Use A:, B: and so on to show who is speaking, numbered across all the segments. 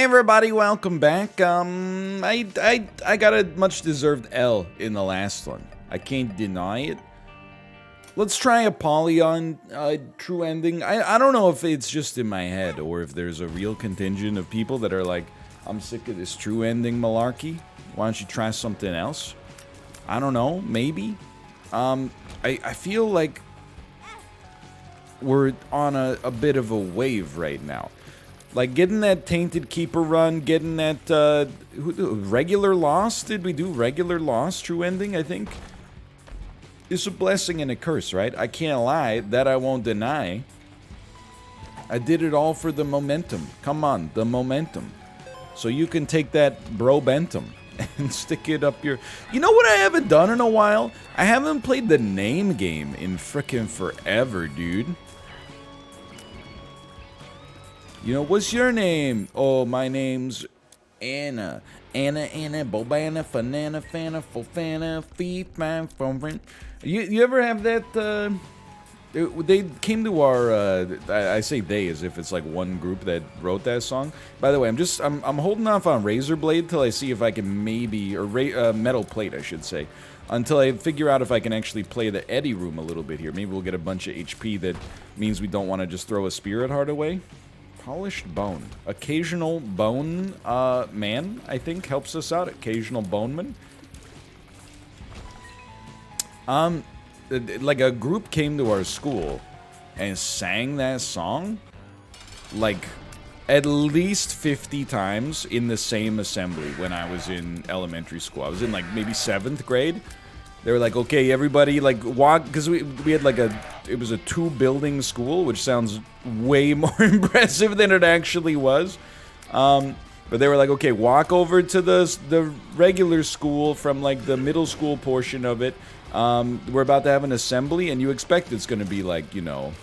A: Hey everybody, welcome back. I got a much deserved L in the last one. I can't deny it. Let's try a Polyon true ending. I don't know if it's just in my head or if there's a real contingent of people that are like, I'm sick of this true ending malarkey. Why don't you try something else? I don't know, maybe. I feel like we're on a bit of a wave right now. Like, getting that Tainted Keeper run, getting that, regular Lost? Did we do regular Lost true ending, I think? It's a blessing and a curse, right? I can't lie, that I won't deny. I did it all for the momentum. Come on, the momentum. So you can take that brobentum and stick it up your... You know what I haven't done in a while? I haven't played the name game in frickin' forever, dude. You know, what's your name? Oh, my name's Anna. Anna, Bobana, Fanana, Fana, Fofana, Fee, Fan, Fon. You ever have that, they came to our, I say they as if it's like one group that wrote that song. By the way, I'm holding off on Razor Blade till I see if I can maybe, or Metal Plate, I should say, until I figure out if I can actually play the Eddie Room a little bit here. Maybe we'll get a bunch of HP that means we don't want to just throw a Spirit Heart away. Polished Bone. Occasional Bone Man, I think, helps us out. Occasional Boneman. Like a group came to our school and sang that song like at least 50 times in the same assembly when I was in elementary school. I was in like maybe 7th grade. They were like, okay, everybody, like, walk, because we had like it was a 2-building school, which sounds way more impressive than it actually was. But they were like, okay, walk over to the regular school from like the middle school portion of it. We're about to have an assembly, and you expect it's going to be like, you know,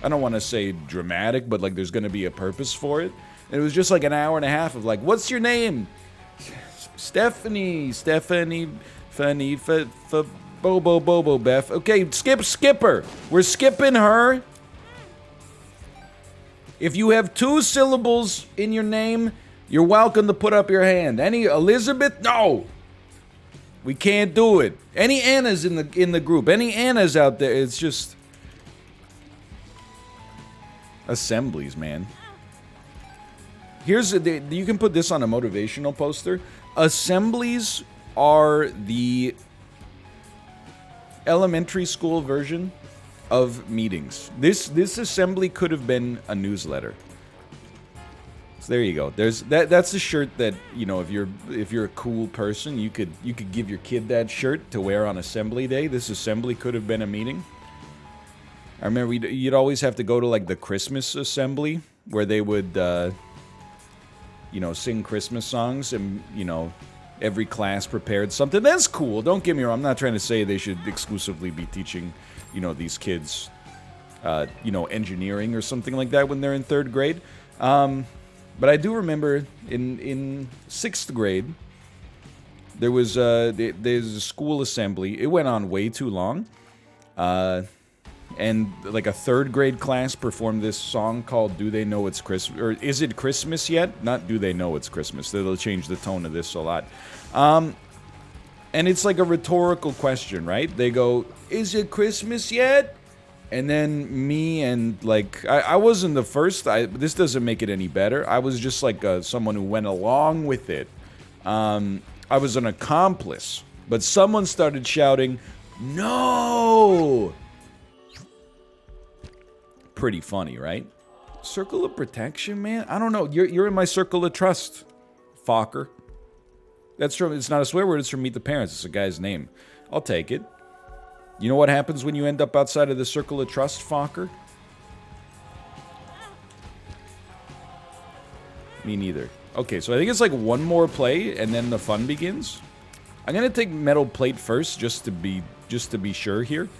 A: I don't want to say dramatic, but like there's going to be a purpose for it. And it was just like an hour and a half of like, what's your name? Stephanie, Fanny, Bobo, Beth. Okay, skipper. We're skipping her. If you have 2 syllables in your name, you're welcome to put up your hand. Any Elizabeth? No. We can't do it. Any Annas in the group? Any Annas out there? It's just assemblies, man. Here's you can put this on a motivational poster. Assemblies are the elementary school version of meetings. This assembly could have been a newsletter. So there you go. That's a shirt that, you know, if you're a cool person, you could give your kid that shirt to wear on assembly day. This assembly could have been a meeting. I remember you'd always have to go to like the Christmas assembly where they would you know, sing Christmas songs, and you know, every class prepared something. That's cool. Don't get me wrong. I'm not trying to say they should exclusively be teaching, you know, these kids, you know, engineering or something like that when they're in 3rd grade. But I do remember in 6th grade, there was there's a school assembly. It went on way too long. And like a 3rd grade class performed this song called Do They Know It's Christmas? Or Is It Christmas Yet? Not Do They Know It's Christmas. They'll change the tone of this a lot. And it's like a rhetorical question, right? They go, is it Christmas yet? And then me and like, I wasn't the first. This doesn't make it any better. I was just like someone who went along with it. I was an accomplice. But someone started shouting, no! Pretty funny, right? Circle of protection, man? I don't know. You're in my circle of trust, Fokker. That's from, it's not a swear word, it's from Meet the Parents. It's a guy's name. I'll take it. You know what happens when you end up outside of the circle of trust, Fokker? Me neither. Okay, so I think it's like one more play, and then the fun begins. I'm gonna take Metal Plate first, just to be sure here.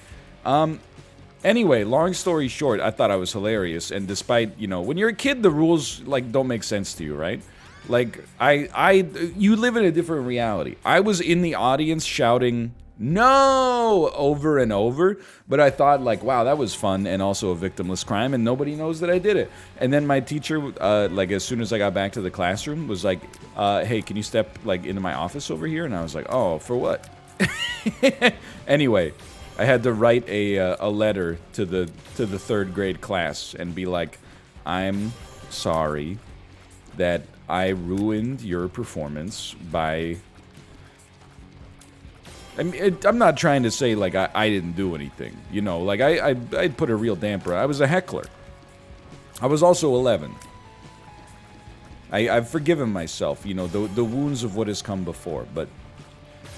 A: Anyway, long story short, I thought I was hilarious, and despite, you know, when you're a kid, the rules, like, don't make sense to you, right? Like, you live in a different reality. I was in the audience shouting, No! Over and over. But I thought, like, wow, that was fun and also a victimless crime, and nobody knows that I did it. And then my teacher, like, as soon as I got back to the classroom, was like, hey, can you step, like, into my office over here? And I was like, oh, for what? Anyway, I had to write a letter to the 3rd grade class and be like, I'm sorry that I ruined your performance by... I mean, I'm not trying to say, like, I didn't do anything, you know, like, I put a real damper. I was a heckler. I was also 11. I've forgiven myself, you know, the wounds of what has come before, but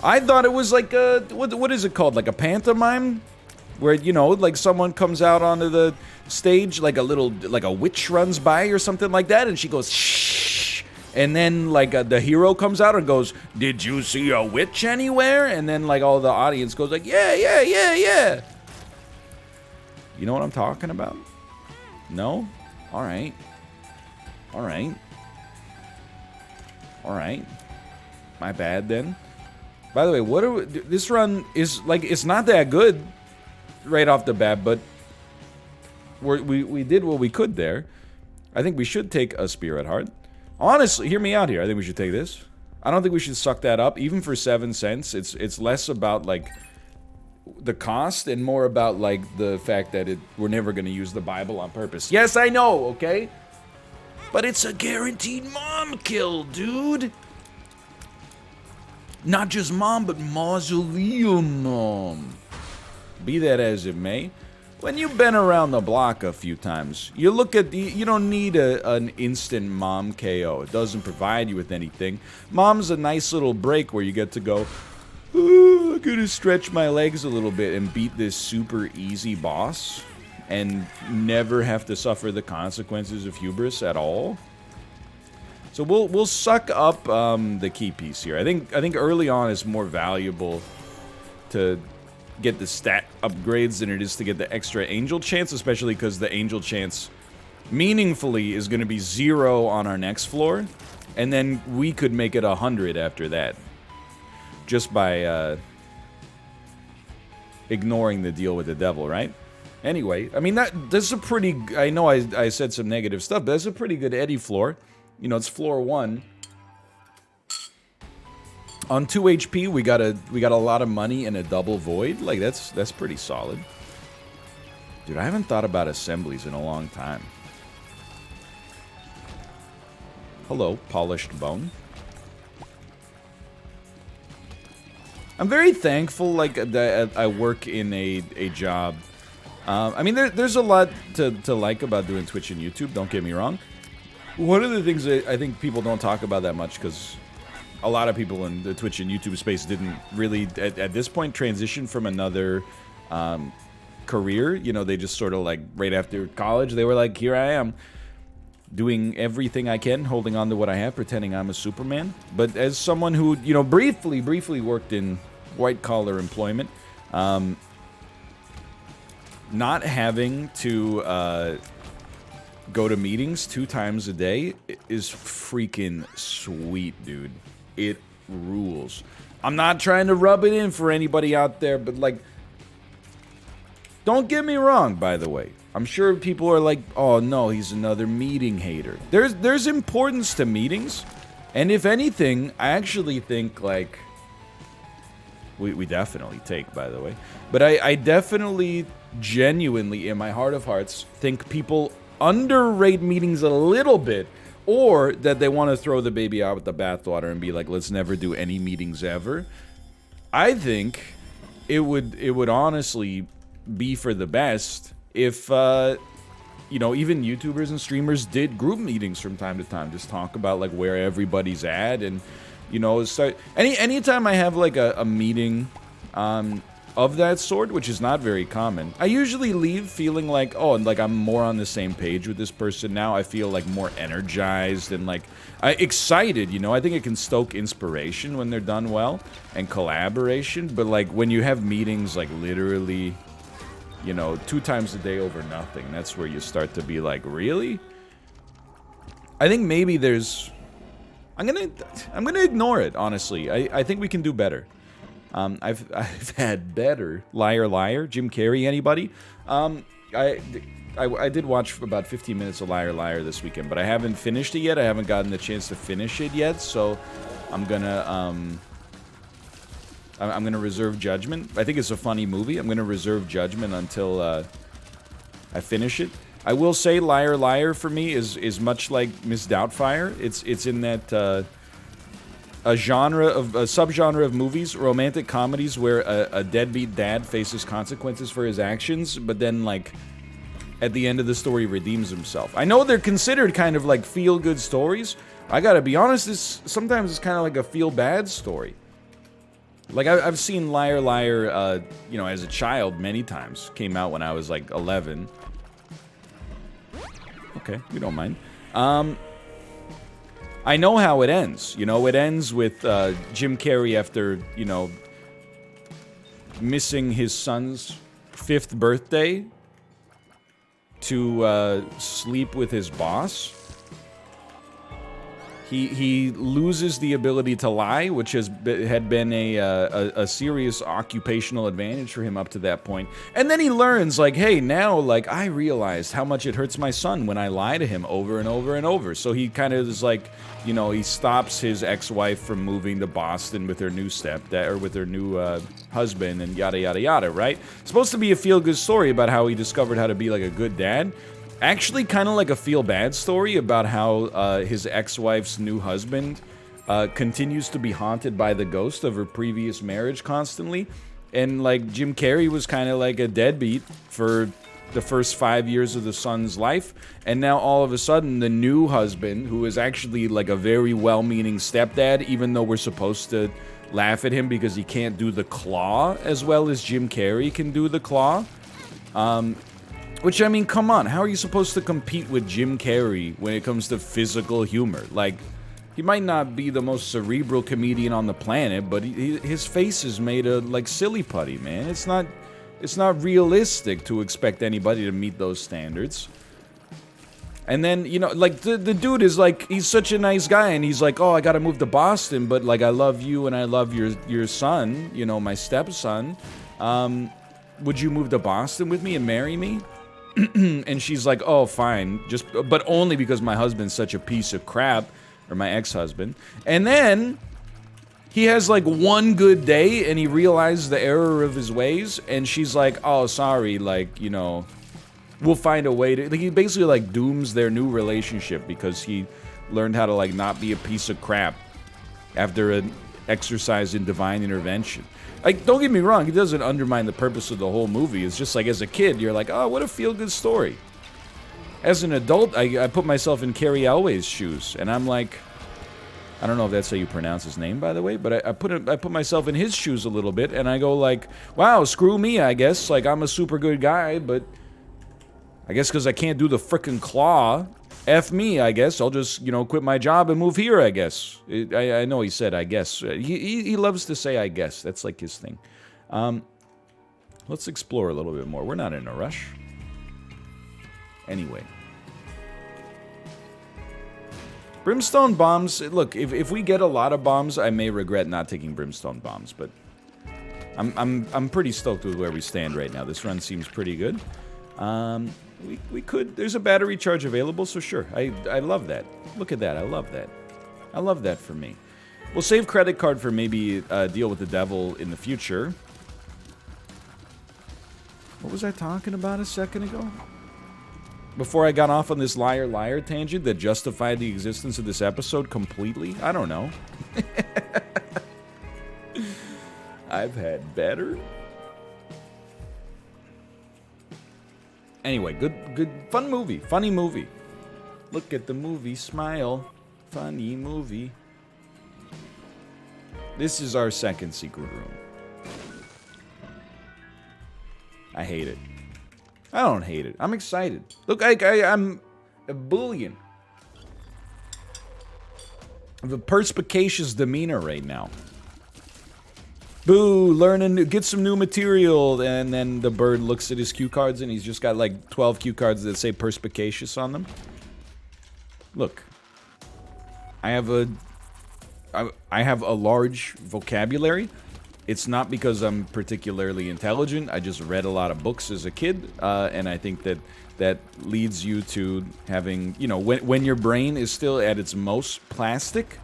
A: I thought it was like a, what is it called, like a pantomime? Where, you know, like someone comes out onto the stage, like like a witch runs by or something like that, and she goes, shh. And then, like, the hero comes out and goes, did you see a witch anywhere? And then, like, all the audience goes like, yeah, yeah, yeah, yeah. You know what I'm talking about? No? All right. All right. All right. My bad, then. By the way, this run is, like, it's not that good right off the bat, but we did what we could there. I think we should take a spear at heart. Honestly, hear me out here. I think we should take this. I don't think we should suck that up, even for 7 cents. It's less about, like, the cost and more about, like, the fact that we're never going to use the Bible on purpose. Yes, I know, okay? But it's a guaranteed mom kill, dude. Not just mom, but mausoleum mom. Be that as it may, when you've been around the block a few times, you look at you don't need an instant mom KO. It doesn't provide you with anything. Mom's a nice little break where you get to go, oh, I'm gonna stretch my legs a little bit and beat this super easy boss and never have to suffer the consequences of hubris at all. So we'll suck up the key piece here. I think early on it's more valuable to get the stat upgrades than it is to get the extra angel chance, especially because the angel chance meaningfully is going to be 0 on our next floor, and then we could make it 100 after that, just by ignoring the deal with the devil, right? Anyway, I mean, that's a pretty... I know I said some negative stuff, but that's a pretty good Eddie floor. You know, it's floor 1. On 2 HP, we got a lot of money and a double void. Like, that's pretty solid. Dude, I haven't thought about assemblies in a long time. Hello, polished bone. I'm very thankful, like, that I work in a job. I mean, there's a lot to like about doing Twitch and YouTube, don't get me wrong. One of the things that I think people don't talk about that much, because a lot of people in the Twitch and YouTube space didn't really, at this point, transition from another career. You know, they just sort of, like, right after college, they were like, here I am, doing everything I can, holding on to what I have, pretending I'm a Superman. But as someone who, you know, briefly worked in white-collar employment, not having to go to meetings 2 times a day is freaking sweet, dude. It rules. I'm not trying to rub it in for anybody out there, but, like, don't get me wrong, by the way. I'm sure people are like, oh no, he's another meeting hater. There's importance to meetings, and if anything, I actually think, like, we definitely take, by the way, but I definitely, genuinely, in my heart of hearts, think people underrate meetings a little bit, or that they want to throw the baby out with the bathwater and be like, let's never do any meetings ever. I think it would honestly be for the best if, you know, even YouTubers and streamers did group meetings from time to time. Just talk about, like, where everybody's at, and, you know, start... Anytime I have, like, a meeting of that sort, which is not very common, I usually leave feeling like, oh, like, I'm more on the same page with this person now. I feel, like, more energized and, like, excited, you know? I think it can stoke inspiration when they're done well, and collaboration, but, like, when you have meetings, like, literally, you know, 2 times a day over nothing, that's where you start to be like, really? I think maybe there's... I'm gonna ignore it, honestly. I think we can do better. I've had better. Liar, Liar. Jim Carrey. Anybody? I did watch about 15 minutes of Liar, Liar this weekend, but I haven't finished it yet. I haven't gotten the chance to finish it yet, so I'm gonna reserve judgment. I think it's a funny movie. I'm gonna reserve judgment until I finish it. I will say Liar, Liar for me is much like Miss Doubtfire. It's in that a subgenre of movies, romantic comedies, where a deadbeat dad faces consequences for his actions, but then like at the end of the story redeems himself. I know they're considered kind of like feel-good stories. I gotta be honest, sometimes it's kind of like a feel-bad story. Like, I've seen Liar, Liar, as a child many times. Came out when I was like 11. Okay, we don't mind. I know how it ends. It ends with Jim Carrey after, missing his son's 5th birthday to sleep with his boss. He loses the ability to lie, which had been a serious occupational advantage for him up to that point. And then he learns, like, hey, now, like, I realized how much it hurts my son when I lie to him over and over and over. So he kind of is like, he stops his ex-wife from moving to Boston with her new stepdad, or with her new husband, and yada, yada, yada, right? It's supposed to be a feel-good story about how he discovered how to be, like, a good dad. Actually, kind of like a feel-bad story about how his ex-wife's new husband continues to be haunted by the ghost of her previous marriage constantly. And, like, Jim Carrey was kind of like a deadbeat for the first 5 years of the son's life. And now, all of a sudden, the new husband, who is actually, like, a very well-meaning stepdad, even though we're supposed to laugh at him because he can't do the claw as well as Jim Carrey can do the claw. Which, I mean, come on, how are you supposed to compete with Jim Carrey when it comes to physical humor? Like, he might not be the most cerebral comedian on the planet, but his face is made of, like, silly putty, man. It's not realistic to expect anybody to meet those standards. And then, like, the dude is, like, he's such a nice guy, and he's like, oh, I gotta move to Boston, but, like, I love you and I love your son, my stepson. Would you move to Boston with me and marry me? And she's like, oh, fine, but only because my husband's such a piece of crap, or my ex-husband. And then he has like one good day and he realizes the error of his ways, and she's like, oh, sorry, like, we'll find a way to, like, he basically like dooms their new relationship because he learned how to like not be a piece of crap after an exercise in divine intervention. Like, don't get me wrong, it doesn't undermine the purpose of the whole movie. It's just like, as a kid, you're like, oh, what a feel-good story. As an adult, I put myself in Carrie Elway's shoes, and I'm like, I don't know if that's how you pronounce his name, by the way, but I put myself in his shoes a little bit, and I go like, wow, screw me, I guess. Like, I'm a super good guy, but I guess because I can't do the frickin' claw, F me, I guess. I'll just, quit my job and move here, I guess. I know he said, I guess. He loves to say, I guess. That's like his thing. Let's explore a little bit more. We're not in a rush. Anyway. Brimstone bombs. Look, if we get a lot of bombs, I may regret not taking brimstone bombs, but I'm pretty stoked with where we stand right now. This run seems pretty good. We could, there's a battery charge available, so sure, I love that. Look at that, I love that. I love that for me. We'll save credit card for maybe deal with the devil in the future. What was I talking about a second ago? Before I got off on this liar, liar tangent that justified the existence of this episode completely? I don't know. I've had better. Anyway, good, fun movie, funny movie. Look at the movie, smile, funny movie. This is our second secret room. I hate it. I don't hate it. I'm excited. Look, I'm a bullion. I have a perspicacious demeanor right now. Boo, get some new material, and then the bird looks at his cue cards and he's just got like 12 cue cards that say perspicacious on them. Look, I have a large vocabulary. It's not because I'm particularly intelligent. I just read a lot of books as a kid, and I think that leads you to having, you know, when your brain is still at its most plastic,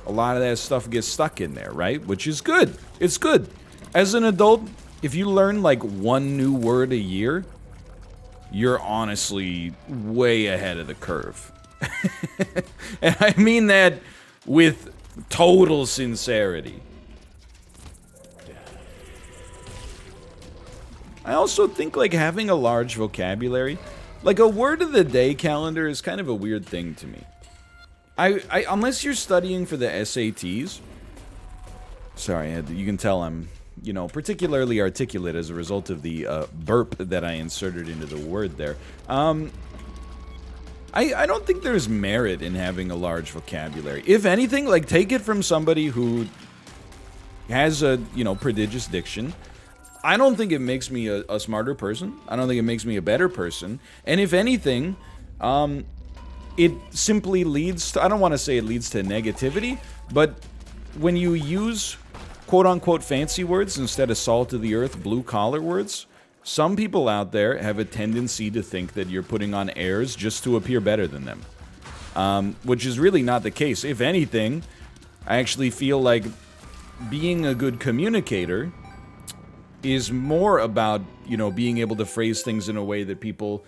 A: a lot of that stuff gets stuck in there, right? Which is good. It's good. As an adult, if you learn like one new word a year, you're honestly way ahead of the curve. And I mean that with total sincerity. I also think like having a large vocabulary, like a word of the day calendar is kind of a weird thing to me. I unless you're studying for the SATs, sorry, you can tell I'm, you know, particularly articulate as a result of the burp that I inserted into the word there. I don't think there's merit in having a large vocabulary. If anything, like, take it from somebody who has a, you know, prodigious diction. I don't think it makes me a smarter person. I don't think it makes me a better person. And if anything, it simply leads to, I don't want to say it leads to negativity, but when you use quote-unquote fancy words instead of salt-of-the-earth, blue-collar words, some people out there have a tendency to think that you're putting on airs just to appear better than them, which is really not the case. If anything, I actually feel like being a good communicator is more about, you know, being able to phrase things in a way that people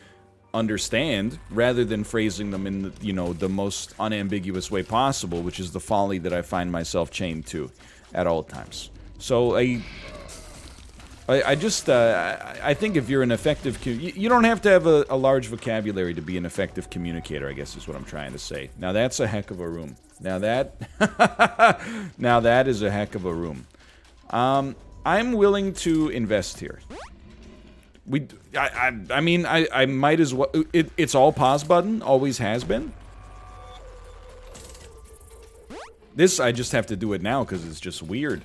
A: understand, rather than phrasing them in the, you know, the most unambiguous way possible, which is the folly that I find myself chained to at all times. So I think if you're an effective, you don't have to have a large vocabulary to be an effective communicator, I guess is what I'm trying to say. Now that's a heck of a room. Now that is a heck of a room. I'm willing to invest here. I mean, I might as well. It's all pause button, always has been. This, I just have to do it now because it's just weird.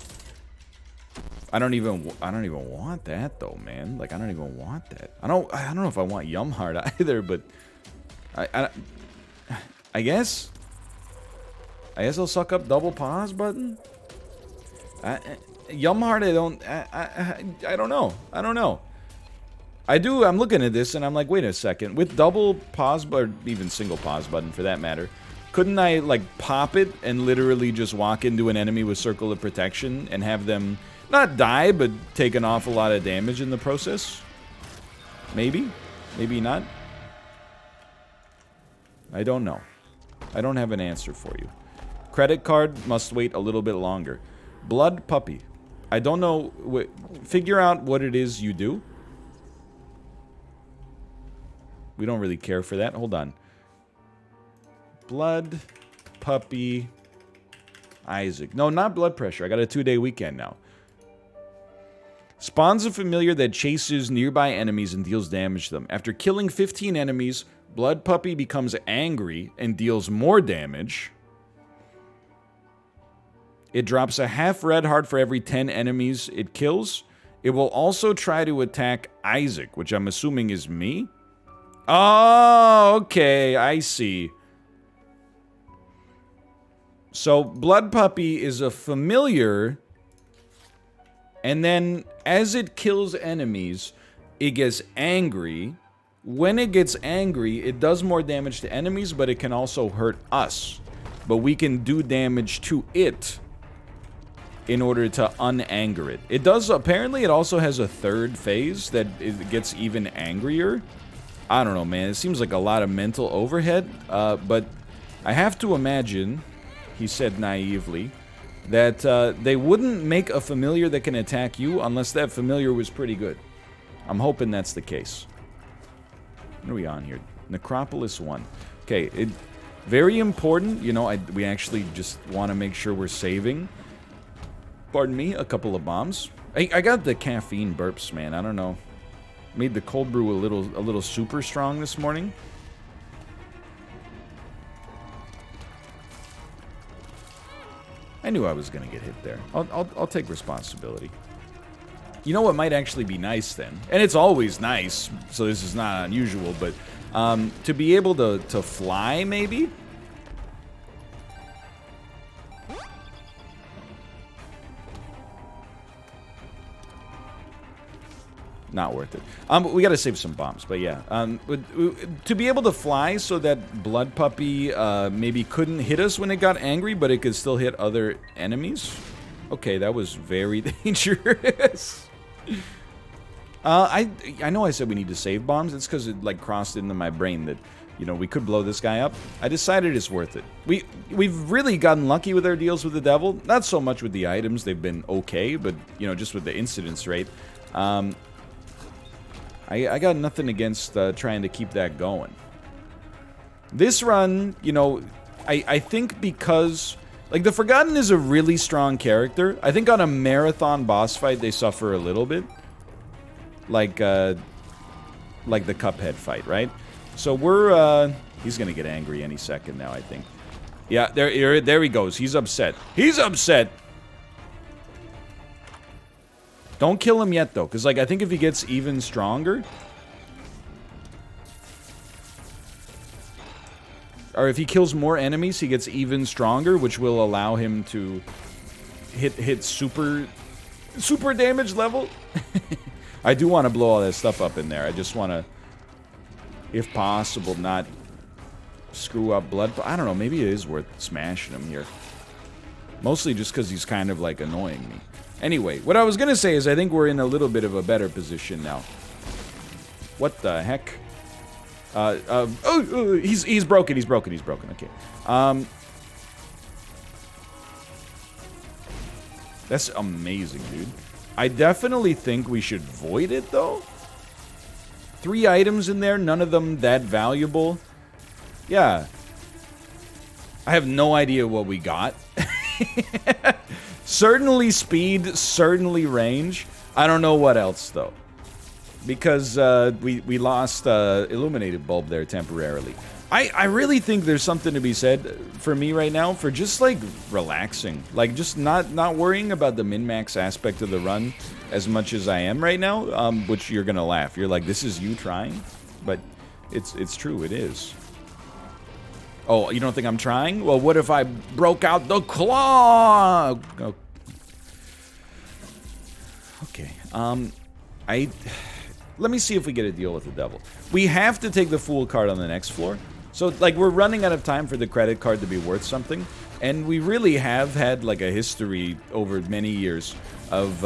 A: I don't even want that though, man. Like, I don't even want that. I don't know if I want Yum Heart either, but I guess I'll suck up double pause button. Yum Heart, I don't know. I'm looking at this and I'm like, wait a second. With double pause, or even single pause button for that matter, couldn't I, like, pop it and literally just walk into an enemy with Circle of Protection and have them not die, but take an awful lot of damage in the process? Maybe? Maybe not? I don't know. I don't have an answer for you. Credit card must wait a little bit longer. Blood puppy. I don't know. Figure out what it is you do. We don't really care for that. Hold on. Blood puppy Isaac. No, not blood pressure. I got a 2-day weekend now. Spawns a familiar that chases nearby enemies and deals damage to them. After killing 15 enemies, Blood Puppy becomes angry and deals more damage. It drops a half red heart for every 10 enemies it kills. It will also try to attack Isaac, which I'm assuming is me. Oh, okay, I see. So, Blood Puppy is a familiar, and then as it kills enemies, it gets angry. When it gets angry, it does more damage to enemies, but it can also hurt us. But we can do damage to it in order to unanger it. It does, apparently it also has a third phase that it gets even angrier. I don't know, man. It seems like a lot of mental overhead, but I have to imagine, he said naively, that they wouldn't make a familiar that can attack you unless that familiar was pretty good. I'm hoping that's the case. What are we on here? Necropolis 1. Okay, very important. You know, we actually just want to make sure we're saving, pardon me, a couple of bombs. I got the caffeine burps, man. I don't know. Made the cold brew a little super strong this morning. I knew I was gonna get hit there. I'll take responsibility. You know what might actually be nice then, and it's always nice, so this is not unusual, but to be able to fly maybe. Not worth it. We gotta save some bombs, but yeah. To be able to fly so that Blood Puppy maybe couldn't hit us when it got angry, but it could still hit other enemies. Okay, that was very dangerous. I know I said we need to save bombs. It's because it like crossed into my brain that, you know, we could blow this guy up. I decided it's worth it. We've really gotten lucky with our deals with the devil. Not so much with the items. They've been okay, but, you know, just with the incidence rate. I got nothing against trying to keep that going. This run, you know, I think because... Like, the Forgotten is a really strong character. I think on a marathon boss fight, they suffer a little bit. Like the Cuphead fight, right? So we're, he's gonna get angry any second now, I think. Yeah, there he goes. He's upset. He's upset! Don't kill him yet, though, because, like, I think if he gets even stronger... Or if he kills more enemies, he gets even stronger, which will allow him to hit super damage level. I do want to blow all that stuff up in there. I just want to, if possible, not screw up Blood. I don't know, maybe it is worth smashing him here. Mostly just because he's kind of, like, annoying me. Anyway, what I was going to say is I think we're in a little bit of a better position now. What the heck? He's broken, okay. That's amazing, dude. I definitely think we should void it, though. 3 items in there, none of them that valuable. Yeah. I have no idea what we got. Certainly speed, certainly range. I don't know what else, though. Because we lost Illuminated Bulb there temporarily. I really think there's something to be said for me right now for just, like, relaxing. Like, just not worrying about the min-max aspect of the run as much as I am right now, which you're gonna laugh. You're like, this is you trying? But it's true, it is. Oh, you don't think I'm trying? Well, what if I broke out the claw? Oh. Okay, let me see if we get a deal with the devil. We have to take the Fool card on the next floor. So, like, we're running out of time for the credit card to be worth something. And we really have had, like, a history over many years of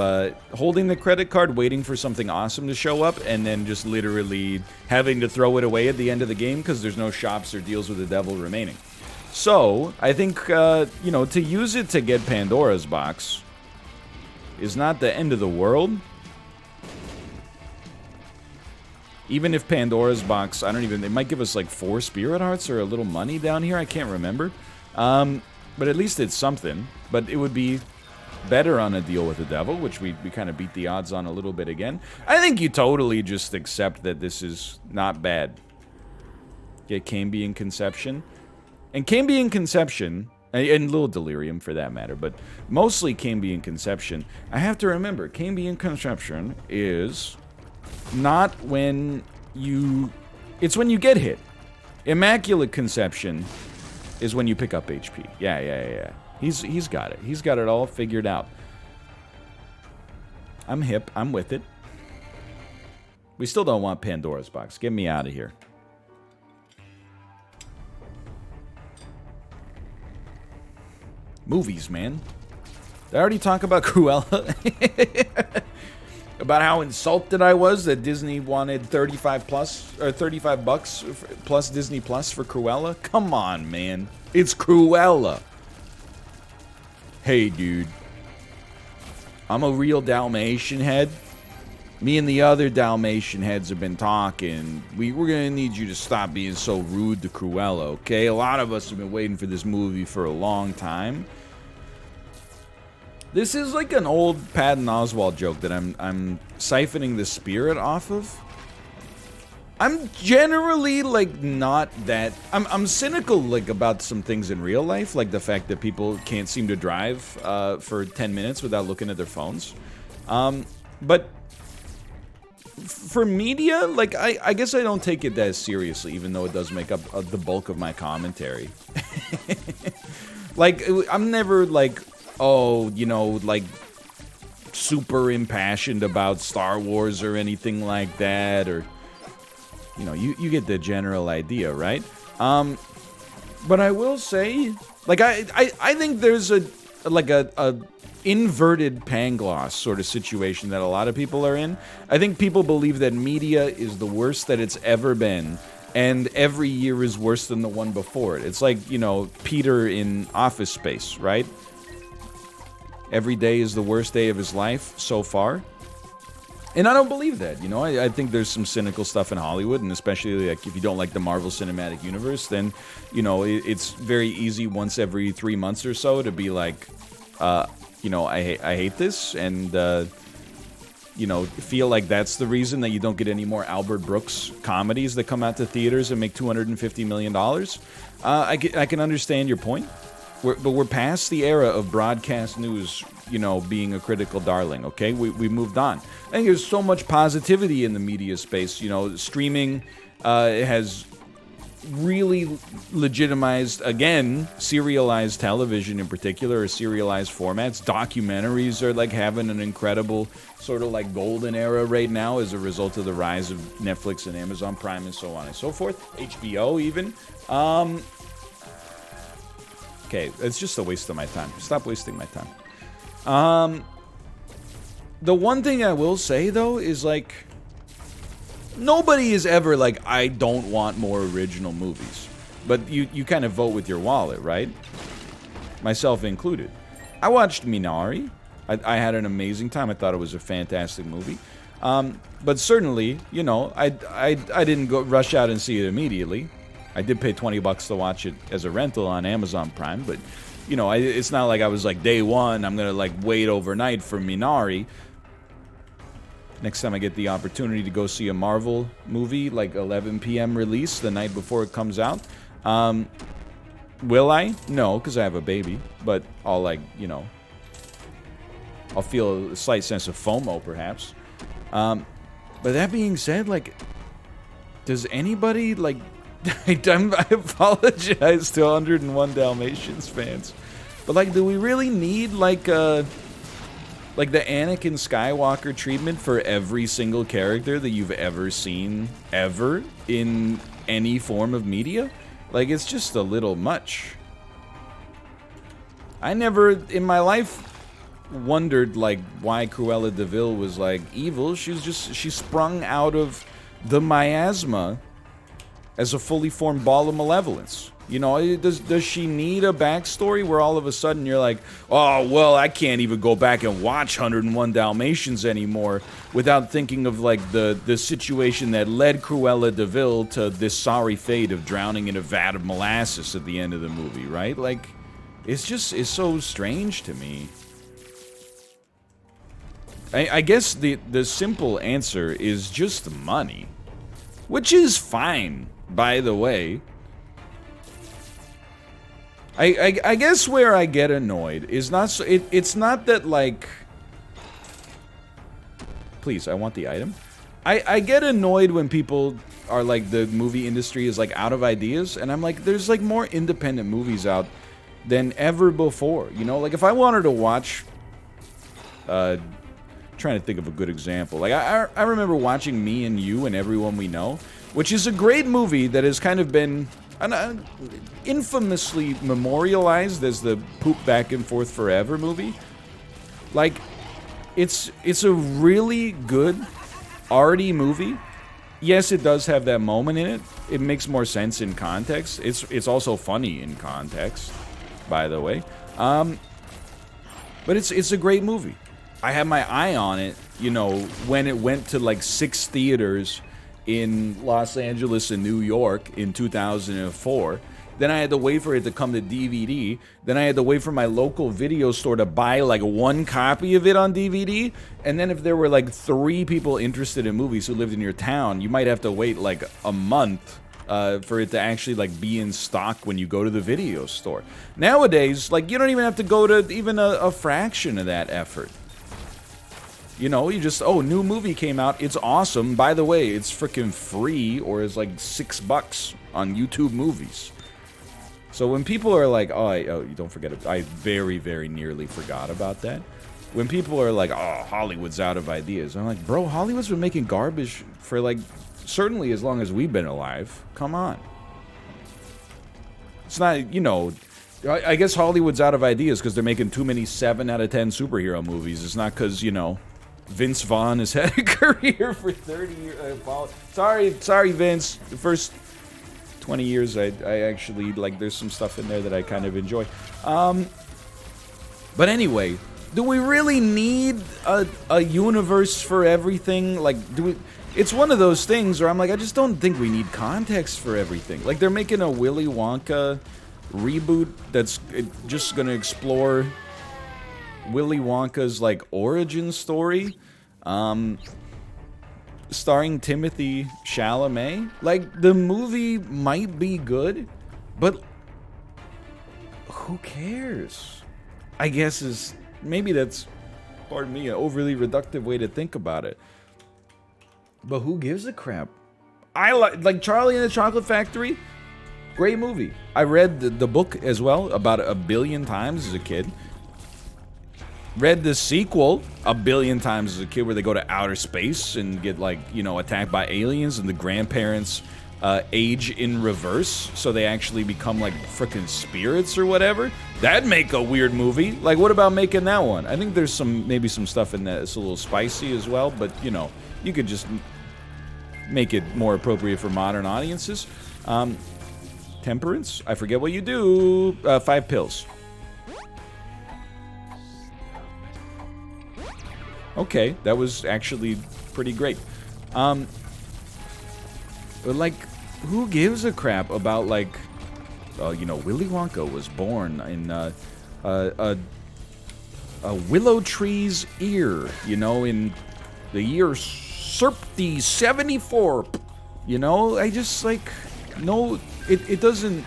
A: holding the credit card, waiting for something awesome to show up, and then just literally having to throw it away at the end of the game because there's no shops or deals with the devil remaining. So, I think, you know, to use it to get Pandora's box is not the end of the world. Even if Pandora's box, I don't even, they might give us like 4 Spirit Hearts or a little money down here, I can't remember. But at least it's something. But it would be better on a deal with the devil, which we kind of beat the odds on a little bit again. I think you totally just accept that this is not bad. Get Cambion Conception. And Cambion Conception, and Little Delirium for that matter, but mostly Cambion Conception. I have to remember, Cambion Conception is... not when you... it's when you get hit. Immaculate Conception is when you pick up HP. Yeah. He's got it. He's got it all figured out. I'm hip. I'm with it. We still don't want Pandora's box. Get me out of here. Movies, man. Did I already talk about Cruella? About how insulted I was that Disney wanted 35 bucks plus Disney Plus for Cruella? Come on, man. It's Cruella. Hey, dude. I'm a real Dalmatian head. Me and the other Dalmatian heads have been talking. We're gonna need you to stop being so rude to Cruella, okay? A lot of us have been waiting for this movie for a long time. This is like an old Patton Oswalt joke that I'm siphoning the spirit off of. I'm generally, like, not that... I'm cynical, like, about some things in real life, like the fact that people can't seem to drive for 10 minutes without looking at their phones. But for media, like, I guess I don't take it that seriously, even though it does make up the bulk of my commentary. Like, I'm never, like... oh, you know, like, super impassioned about Star Wars or anything like that, or you know, you get the general idea, right? But I will say, like, I think there's a inverted Pangloss sort of situation that a lot of people are in. I think people believe that media is the worst that it's ever been, and every year is worse than the one before it. It's like, you know, Peter in Office Space, right? Every day is the worst day of his life so far. And I don't believe that, you know. I think there's some cynical stuff in Hollywood, and especially like if you don't like the Marvel Cinematic Universe, then, you know, it's very easy once every 3 months or so to be like, you know, I hate this, and you know, feel like that's the reason that you don't get any more Albert Brooks comedies that come out to theaters and make $250 million. I can understand your point. But we're past the era of broadcast news, you know, being a critical darling, okay? We moved on. I think there's so much positivity in the media space. You know, streaming has really legitimized, again, serialized television in particular, or serialized formats. Documentaries are, like, having an incredible sort of, like, golden era right now as a result of the rise of Netflix and Amazon Prime and so on and so forth. HBO, even. Okay, it's just a waste of my time. Stop wasting my time. The one thing I will say, though, is, like, nobody is ever like, I don't want more original movies. But you kind of vote with your wallet, right? Myself included. I watched Minari. I had an amazing time. I thought it was a fantastic movie. But certainly, you know, I didn't go rush out and see it immediately. I did pay $20 to watch it as a rental on Amazon Prime, but, you know, it's not like I was like, day one, I'm going to, like, wait overnight for Minari. Next time I get the opportunity to go see a Marvel movie, like 11 p.m. release the night before it comes out, will I? No, because I have a baby, but I'll, like, you know, I'll feel a slight sense of FOMO, perhaps. But that being said, like, does anybody, like, I apologize to 101 Dalmatians fans, but, like, do we really need, like the Anakin Skywalker treatment for every single character that you've ever seen, ever, in any form of media? Like, it's just a little much. I never, in my life, wondered, like, why Cruella de Vil was, like, evil. She sprung out of the miasma as a fully formed ball of malevolence. You know, does she need a backstory where all of a sudden you're like, oh, well, I can't even go back and watch 101 Dalmatians anymore without thinking of, like, the situation that led Cruella de Vil to this sorry fate of drowning in a vat of molasses at the end of the movie, right? Like, it's so strange to me. I guess the simple answer is just money, which is fine, by the way. I guess where I get annoyed is not so, it's not that, like, please, I want the item. I get annoyed when people are like, the movie industry is, like, out of ideas, and I'm like, there's, like, more independent movies out than ever before, you know? Like, if I wanted to watch, trying to think of a good example, like, I remember watching Me and You and Everyone We Know, which is a great movie that has kind of been infamously memorialized as the poop back and forth forever movie. Like, it's a really good arty movie. Yes, it does have that moment in it. It makes more sense in context. It's also funny in context, by the way. But it's a great movie. I had my eye on it, you know, when it went to, like, 6 theaters in Los Angeles and New York in 2004. Then I had to wait for it to come to DVD. Then I had to wait for my local video store to buy, like, 1 copy of it on DVD. And then if there were, like, 3 people interested in movies who lived in your town, you might have to wait, like, a month for it to actually, like, be in stock when you go to the video store. Nowadays, like, you don't even have to go to even a fraction of that effort. You know, you just, oh, new movie came out, it's awesome. By the way, it's freaking free, or it's like $6 on YouTube Movies. So when people are like, oh, you don't forget it, I very, very nearly forgot about that. when people are like, oh, Hollywood's out of ideas, I'm like, bro, Hollywood's been making garbage for, like, certainly as long as we've been alive. Come on. It's not, you know, I guess Hollywood's out of ideas because they're making too many 7 out of 10 superhero movies. It's not because, you know, Vince Vaughn has had a career for 30 years. Sorry, Vince. The first 20 years, I actually, like, there's some stuff in there that I kind of enjoy. But anyway, do we really need a universe for everything? Like, it's one of those things where I'm like, I just don't think we need context for everything. Like, they're making a Willy Wonka reboot that's just gonna explore Willy Wonka's, like, origin story, starring Timothy Chalamet. Like, the movie might be good, but who cares? I guess maybe that's, pardon me, an overly reductive way to think about it. But who gives a crap? I like Charlie and the Chocolate Factory. Great movie. I read the book as well about 1 billion times as a kid. Read the sequel 1 billion times as a kid, where they go to outer space and get, like, you know, attacked by aliens, and the grandparents age in reverse, so they actually become like freaking spirits or whatever. That'd make a weird movie. Like, what about making that one? I think there's maybe some stuff in that that's a little spicy as well, but, you know, you could just make it more appropriate for modern audiences. Temperance? I forget what you do. 5 pills. Okay, that was actually pretty great. But, like, who gives a crap about, like, you know, Willy Wonka was born in a willow tree's ear, you know, in the year Serpty 74. You know, I just, like, no, it doesn't.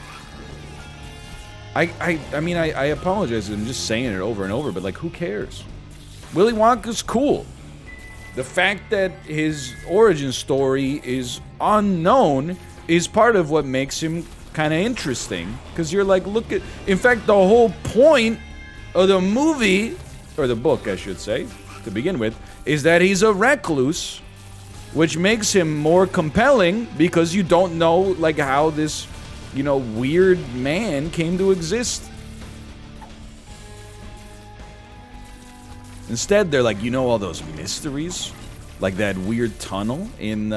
A: I mean, I apologize. I'm just saying it over and over, but, like, who cares? Willy Wonka's cool. The fact that his origin story is unknown is part of what makes him kind of interesting. Because you're like, look at... In fact, the whole point of the movie, or the book, I should say, to begin with, is that he's a recluse, which makes him more compelling because you don't know, like, how this, you know, weird man came to exist. Instead, they're like, you know, all those mysteries? Like that weird tunnel in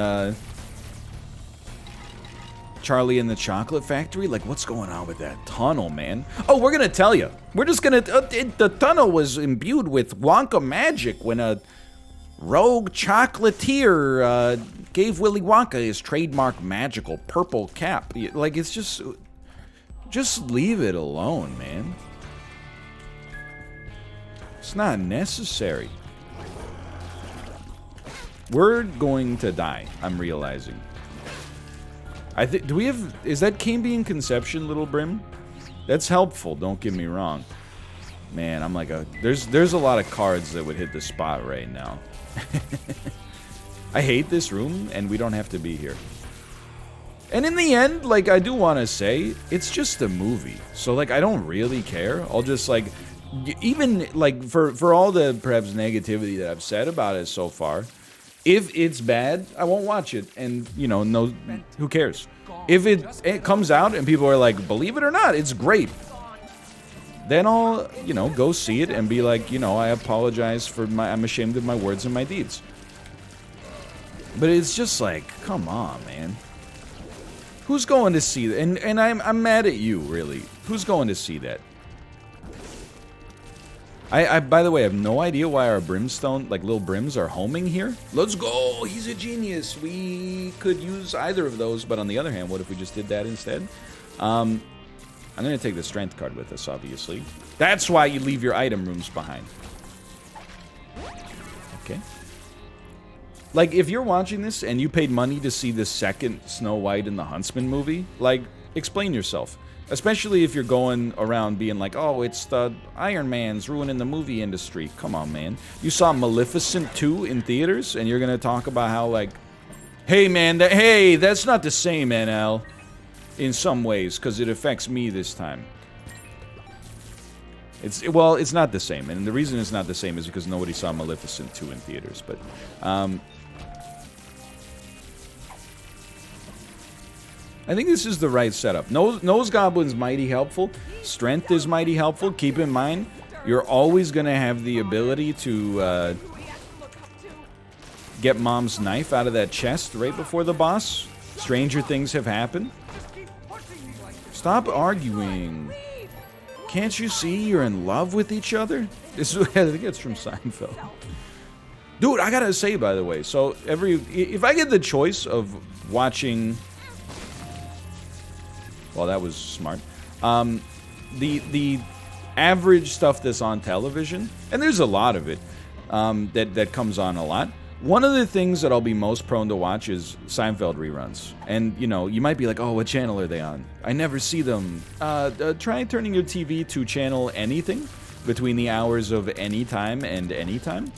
A: Charlie and the Chocolate Factory? Like, what's going on with that tunnel, man? Oh, we're gonna tell you. We're just gonna... the tunnel was imbued with Wonka magic when a rogue chocolatier gave Willy Wonka his trademark magical purple cap. Like, it's just... Just leave it alone, man. It's not necessary. We're going to die, I'm realizing. I think, do we have, is that Cambian conception, Little Brim? That's helpful, don't get me wrong. Man, I'm like there's a lot of cards that would hit the spot right now. I hate this room, and we don't have to be here. And in the end, like, I do want to say, it's just a movie. So, like, I don't really care. I'll just, like... Even, like, for all the, perhaps, negativity that I've said about it so far, if it's bad, I won't watch it. And, you know, no, who cares? If it comes out and people are like, believe it or not, it's great, then I'll, you know, go see it and be like, you know, I apologize for I'm ashamed of my words and my deeds. But it's just like, come on, man. Who's going to see that? And I'm mad at you, really. Who's going to see that? I, by the way, have no idea why our brimstone, like, little brims are homing here. Let's go! He's a genius! We could use either of those, but on the other hand, what if we just did that instead? I'm gonna take the strength card with us, obviously. That's why you leave your item rooms behind. Okay. Like, if you're watching this and you paid money to see the second Snow White and the Huntsman movie, like, explain yourself. Especially if you're going around being like, oh, it's the Iron Man's ruining the movie industry. Come on, man. You saw Maleficent 2 in theaters, and you're going to talk about how, like, hey, man, hey, that's not the same, NL. In some ways, because it affects me this time. It's not the same, and the reason it's not the same is because nobody saw Maleficent 2 in theaters. But I think this is the right setup. Nose Goblin's mighty helpful. Strength is mighty helpful. Keep in mind, you're always going to have the ability to get Mom's knife out of that chest right before the boss. Stranger things have happened. Stop arguing. Can't you see you're in love with each other? I think it's from Seinfeld. Dude, I gotta say, by the way, so if I get the choice of watching... Well, that was smart. The average stuff that's on television, and there's a lot of it that comes on a lot. One of the things that I'll be most prone to watch is Seinfeld reruns. And, you know, you might be like, oh, what channel are they on? I never see them. Try turning your TV to channel anything between the hours of any time and any time.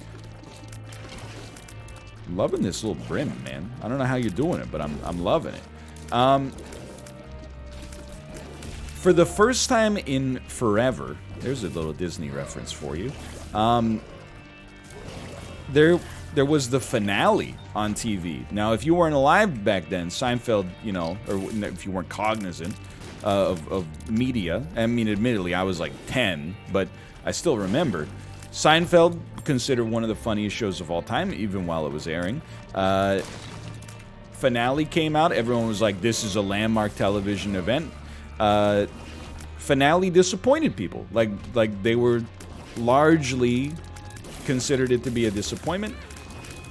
A: I'm loving this little brim, man. I don't know how you're doing it, but I'm loving it. For the first time in forever, there's a little Disney reference for you. There was the finale on TV. Now, if you weren't alive back then, Seinfeld, you know, or if you weren't cognizant of media, I mean, admittedly, I was like 10, but I still remember. Seinfeld, considered one of the funniest shows of all time, even while it was airing. Finale came out. Everyone was like, this is a landmark television event. Finale disappointed people. Like they were largely considered it to be a disappointment.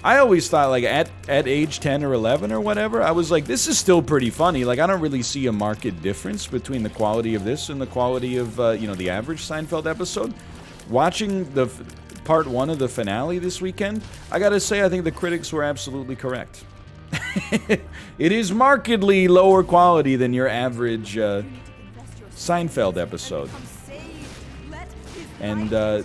A: I always thought, like, at age 10 or 11 or whatever, I was like, this is still pretty funny. Like, I don't really see a marked difference between the quality of this and the quality of, you know, the average Seinfeld episode. Watching the part 1 of the finale this weekend, I gotta say, I think the critics were absolutely correct. It is markedly lower quality than your average Seinfeld episode. And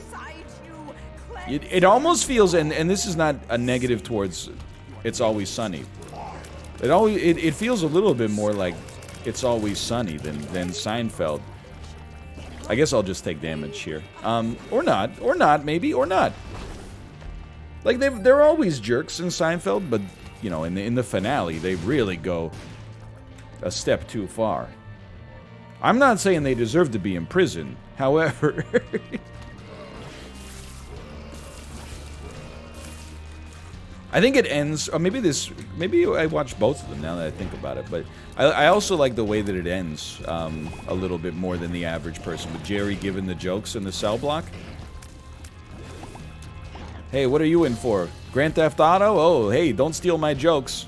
A: it almost feels, and this is not a negative towards It's Always Sunny. It feels a little bit more like It's Always Sunny than Seinfeld. I guess I'll just take damage here. Or not, maybe, or not. Like, they're always jerks in Seinfeld, but, you know, in the finale, they really go a step too far. I'm not saying they deserve to be in prison, however... I think it ends, or maybe I watched both of them now that I think about it, but I also like the way that it ends a little bit more than the average person, with Jerry giving the jokes in the cell block. Hey, what are you in for? Grand Theft Auto? Oh, hey, don't steal my jokes.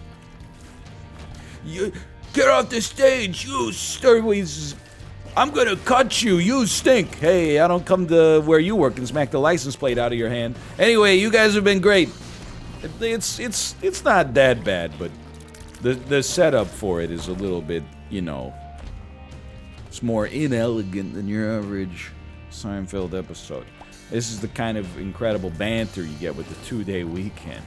A: You get off the stage, you sturweys. I'm gonna cut you, you stink. Hey, I don't come to where you work and smack the license plate out of your hand. Anyway, you guys have been great. It's not that bad, but the setup for it is a little bit, you know, it's more inelegant than your average Seinfeld episode. This is the kind of incredible banter you get with the 2-day weekend.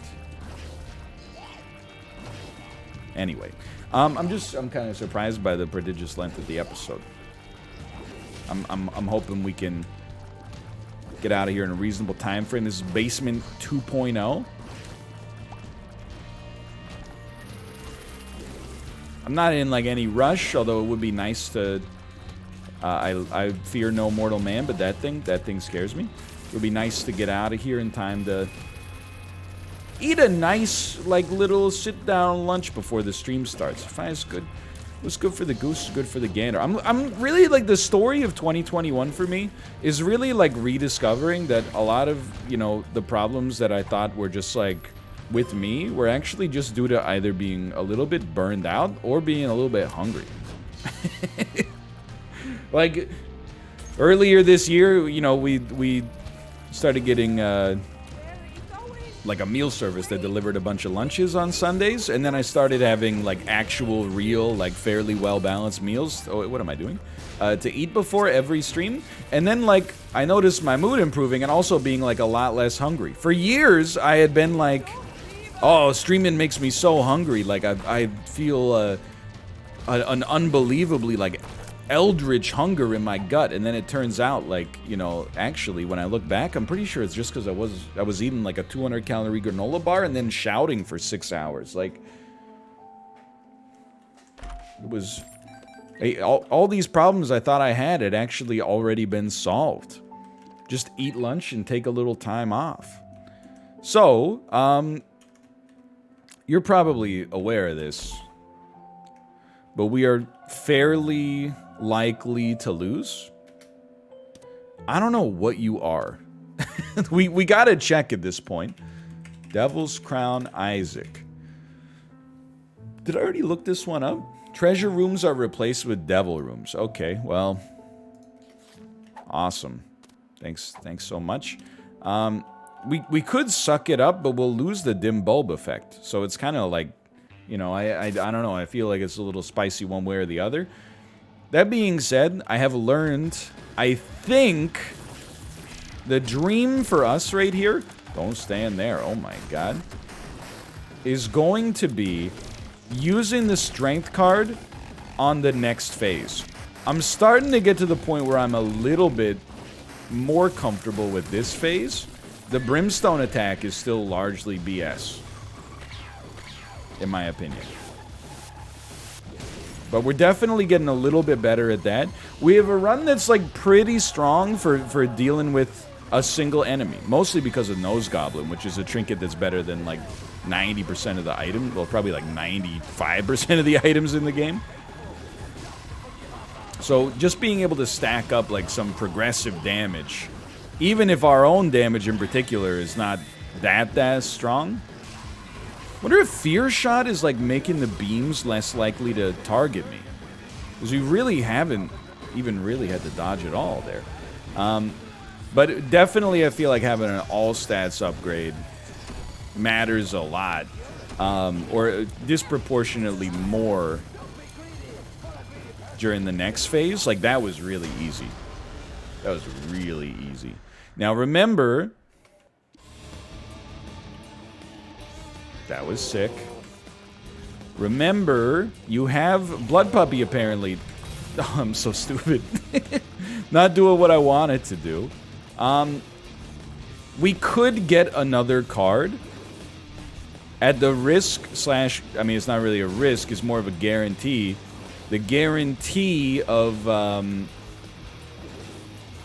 A: Anyway, I'm kind of surprised by the prodigious length of the episode. I'm hoping we can get out of here in a reasonable time frame. This is Basement 2.0. I'm not in, like, any rush, although it would be nice to... I fear no mortal man, but that thing scares me. It would be nice to get out of here in time to eat a nice, like, little sit-down lunch before the stream starts. Fine, it's good. What's good for the goose is good for the gander. I'm really, like, the story of 2021 for me is really, like, rediscovering that a lot of, you know, the problems that I thought were just, like... with me, were actually just due to either being a little bit burned out or being a little bit hungry. Like, earlier this year, you know, we started getting, like, a meal service that delivered a bunch of lunches on Sundays, and then I started having, like, actual, real, like, fairly well-balanced meals. Oh, what am I doing? To eat before every stream. And then, like, I noticed my mood improving and also being, like, a lot less hungry. For years, I had been, like... oh, streaming makes me so hungry. Like, I feel an unbelievably, like, eldritch hunger in my gut, and then it turns out, like, you know, actually, when I look back, I'm pretty sure it's just because I was eating like a 200-calorie granola bar and then shouting for 6 hours. Like, it was... all these problems I thought I had actually already been solved. Just eat lunch and take a little time off. So, you're probably aware of this, but we are fairly likely to lose. I don't know what you are. we gotta check at this point. Devil's Crown Isaac. Did I already look this one up? Treasure rooms are replaced with devil rooms. Okay, well, awesome. Thanks so much. We could suck it up, but we'll lose the dim bulb effect. So it's kind of like, you know, I don't know. I feel like it's a little spicy one way or the other. That being said, I have learned, I think, the dream for us right here, don't stand there, oh my god, is going to be using the strength card on the next phase. I'm starting to get to the point where I'm a little bit more comfortable with this phase. The brimstone attack is still largely BS, in my opinion. But we're definitely getting a little bit better at that. We have a run that's like pretty strong for dealing with a single enemy. Mostly because of Nose Goblin, which is a trinket that's better than like 90% of the items. Well, probably like 95% of the items in the game. So just being able to stack up like some progressive damage, even if our own damage in particular is not that strong. Wonder if Fear Shot is like making the beams less likely to target me. Because we really haven't even really had to dodge at all there. But definitely I feel like having an all stats upgrade matters a lot. Or disproportionately more during the next phase. Like, that was really easy. That was really easy. Now remember... That was sick. Remember, you have Blood Puppy, apparently. Oh, I'm so stupid. Not doing what I wanted to do. We could get another card. At the risk slash... I mean, it's not really a risk. It's more of a guarantee. The guarantee of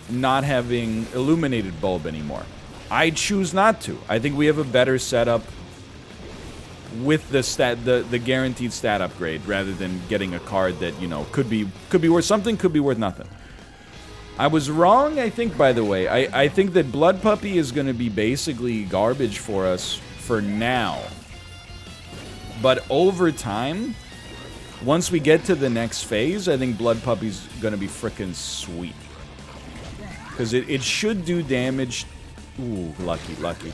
A: not having Illuminated Bulb anymore. I choose not to. I think we have a better setup with the guaranteed stat upgrade rather than getting a card that, you know, could be worth something, could be worth nothing. I was wrong, I think, by the way. I think that Blood Puppy is going to be basically garbage for us for now. But over time, once we get to the next phase, I think Blood Puppy's going to be frickin' sweet. Because it should do damage... Ooh, lucky.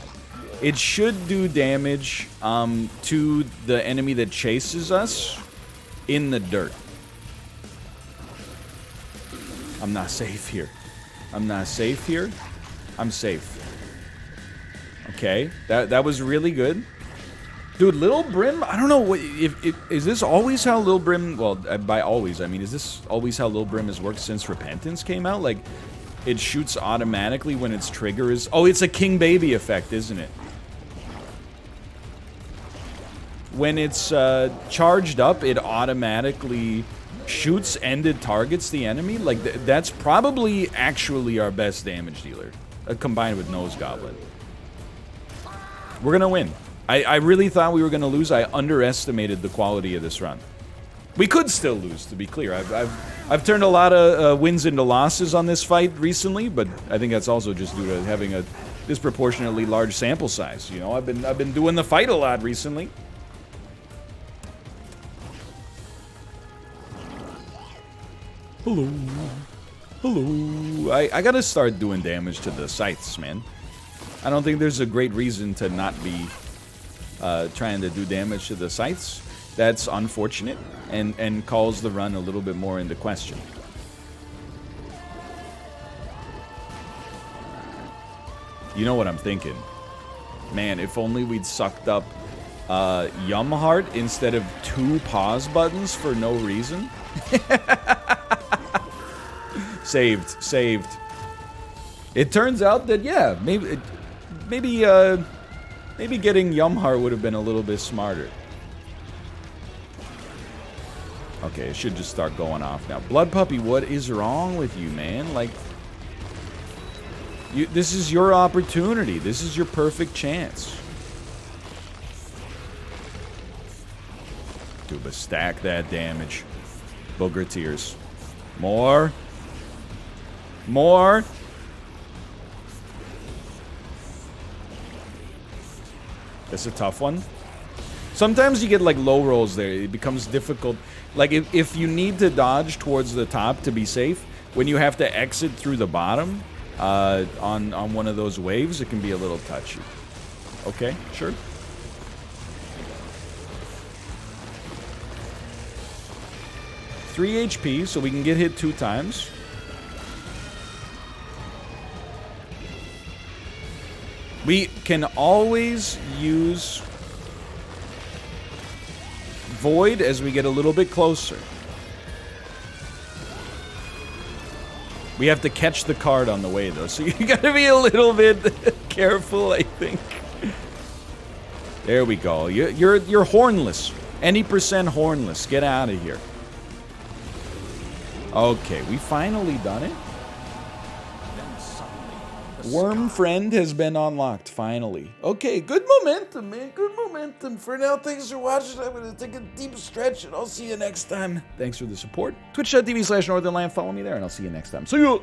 A: It should do damage to the enemy that chases us in the dirt. I'm not safe here. I'm safe. Okay, that was really good. Dude, Little Brim, I don't know, what is this always how Little Brim, well, by always, I mean, is this always how Little Brim has worked since Repentance came out? Like, it shoots automatically when its trigger is... Oh, it's a King Baby effect, isn't it? When it's charged up, it automatically shoots and it targets the enemy. Like, that's probably actually our best damage dealer, combined with Nose Goblin. We're gonna win. I really thought we were gonna lose. I underestimated the quality of this run. We could still lose, to be clear. I've turned a lot of wins into losses on this fight recently, but I think that's also just due to having a disproportionately large sample size. You know, I've been doing the fight a lot recently. Hello. I gotta start doing damage to the scythes, man. I don't think there's a great reason to not be trying to do damage to the scythes. That's unfortunate and calls the run a little bit more into question. You know what I'm thinking? Man, if only we'd sucked up Yum Heart instead of 2 pause buttons for no reason. Saved. It turns out that, yeah, maybe getting Yumhar would have been a little bit smarter. Okay, it should just start going off now. Blood Puppy, what is wrong with you, man? Like, this is your opportunity. This is your perfect chance. Duba, stack that damage. Booger tears. More. That's a tough one. Sometimes you get like low rolls there. It becomes difficult. Like if you need to dodge towards the top to be safe, when you have to exit through the bottom on one of those waves, it can be a little touchy. Okay, sure. Three HP, so we can get hit 2 times. We can always use Void as we get a little bit closer. We have to catch the card on the way, though, so you gotta be a little bit careful, I think. There we go. You're hornless. Any percent hornless. Get out of here. Okay, we finally done it. Worm friend has been unlocked, finally. Okay, good momentum, man. Good momentum. For now, thanks for watching. I'm going to take a deep stretch, and I'll see you next time. Thanks for the support. Twitch.tv/Northernland. Follow me there, and I'll see you next time. See you!